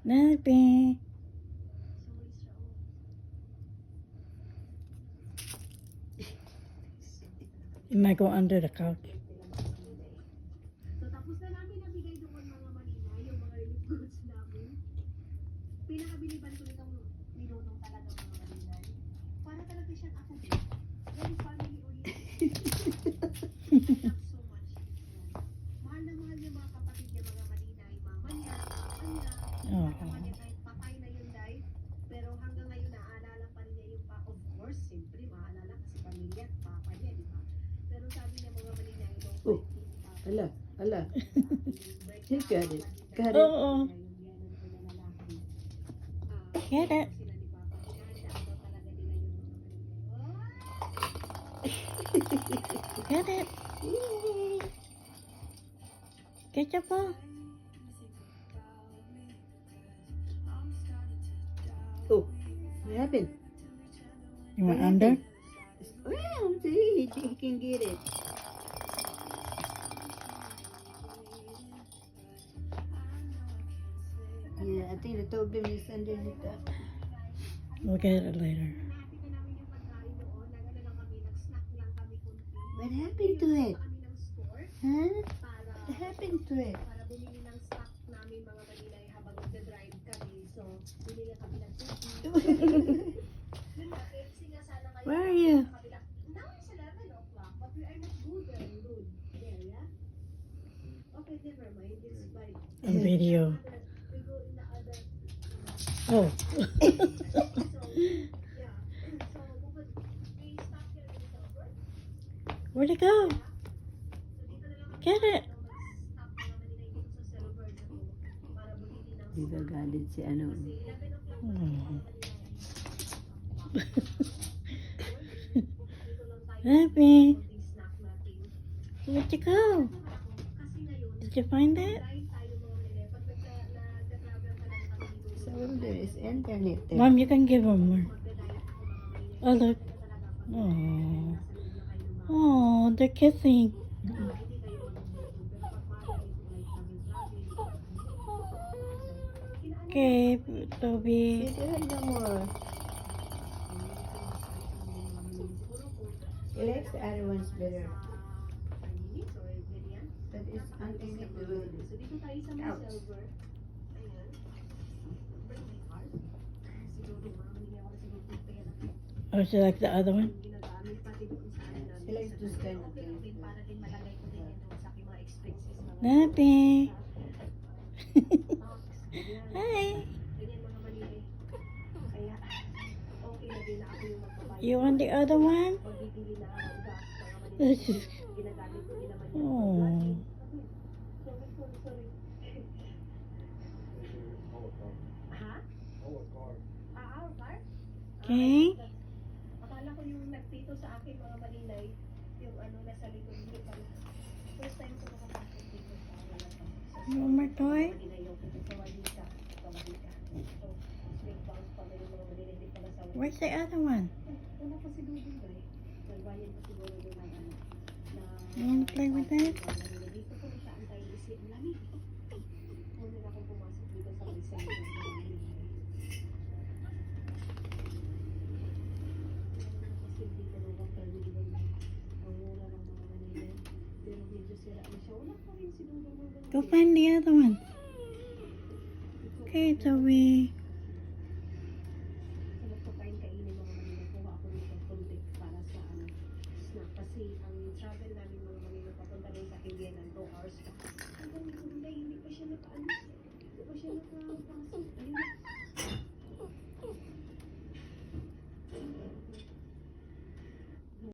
Nappy. You might go under the couch. So tapos na namin nabigay doon mga Manila, yung mga relief goods namin. Pinakabiliban ko nitong ninunong talaga mga Manila. Para talaga siyang ako din. Very family oriented. I love so much this one. Mahal na mahal yung mga kapatid niya mga Manila. Mama niya, papa niya. Oh. Naman niya kahit patay na yun dahil. Pero hanggang ngayon naaalala pa rin niya yung pa. Of course, siyempre maalala kasi pamilya at papa niya, di ba? Pero sabi niya mga Manila, Oh, ala, ala. You got it. Got it. Oh. Get it. Get it. Get your ball. Oh, what happened? You want under? Well, see, he can get it. Yeah, I think the top them is underneath that. We'll get it later. What happened to it? Huh? What happened to it? Para bumili ng stock namin mga Manila habang nagda-drive kami. So, bumili kami ng tubig. Where are you? Now it's 11 o'clock, but we are not good there, yeah? Okay, never mind. It's by... On video. We go in the other... Oh. So, yeah. So, we stop here in Silver. Where'd it go? So, dito na lang Get it. stop mga Manila dito sa Silver na to para bumili ng Di ba galit si ano? 11 o'clock. Oh. Happy. Snack natin. Where'd you go? Kasi ngayon, Did you find it? dahil tayo mga Manila, pag nagka-travel ka lang kami dito, So there is internet there. Mom, you can give him more. magdadayat ako mga Manila. Oh, look. Oh. Oh, they're kissing. Okay, Toby. See, there no more. He likes the other ones better. That is underneath the road. So dito tayo sa may Ouch. Silver. Ayan. Bring my card. Siguro mga Manila ako siguro pera. Oh, she like the other one? Ginagamit pati doon sa ano namin. He likes those kind of Okay, things. okay, para din malagay ko din yun doon sa aking mga expenses. Mga Nappy. stocks, ganyan. Hi. Ganyan mga Manila. Kaya, okay na din na ako yung magbabayad. You want the other one? Pag bibili na ako gas, mga Manila. This is... Ginagamit ko din naman yun. Oh. Sorry. Ha? Our car? Okay. Akala ko yung nagpito sa akin mga Manilay, yung ano nasa likod hindi pala. First time ko nakapasok dito sa wala pa. You want more toy? Manilay yung kawalika. So, spring bounce pala yung mga Manilay din pala sa Where's the other one? Wala pa siguro din ba eh. Nagbayan pa siguro din ng ano. You want to play with that? Dito po sa anti-lisip namin. Muna na akong pumasok dito sa lisip. Kasi dito na bang pwede ba ang mura ng mga Manila. Pero medyo sira na siya. Wala pa rin siguro mga Go find the other one. Okay, Toby. Kung magpakain kainin mga Manila, kuha ako nito konti para sa ano, snack. Kasi ang travel namin mga Manila papunta rin sa Indian ng 2 hours pa. Hanggang Monday, hindi pa siya nakaalis. Hindi pa siya nakapasok. Ayun,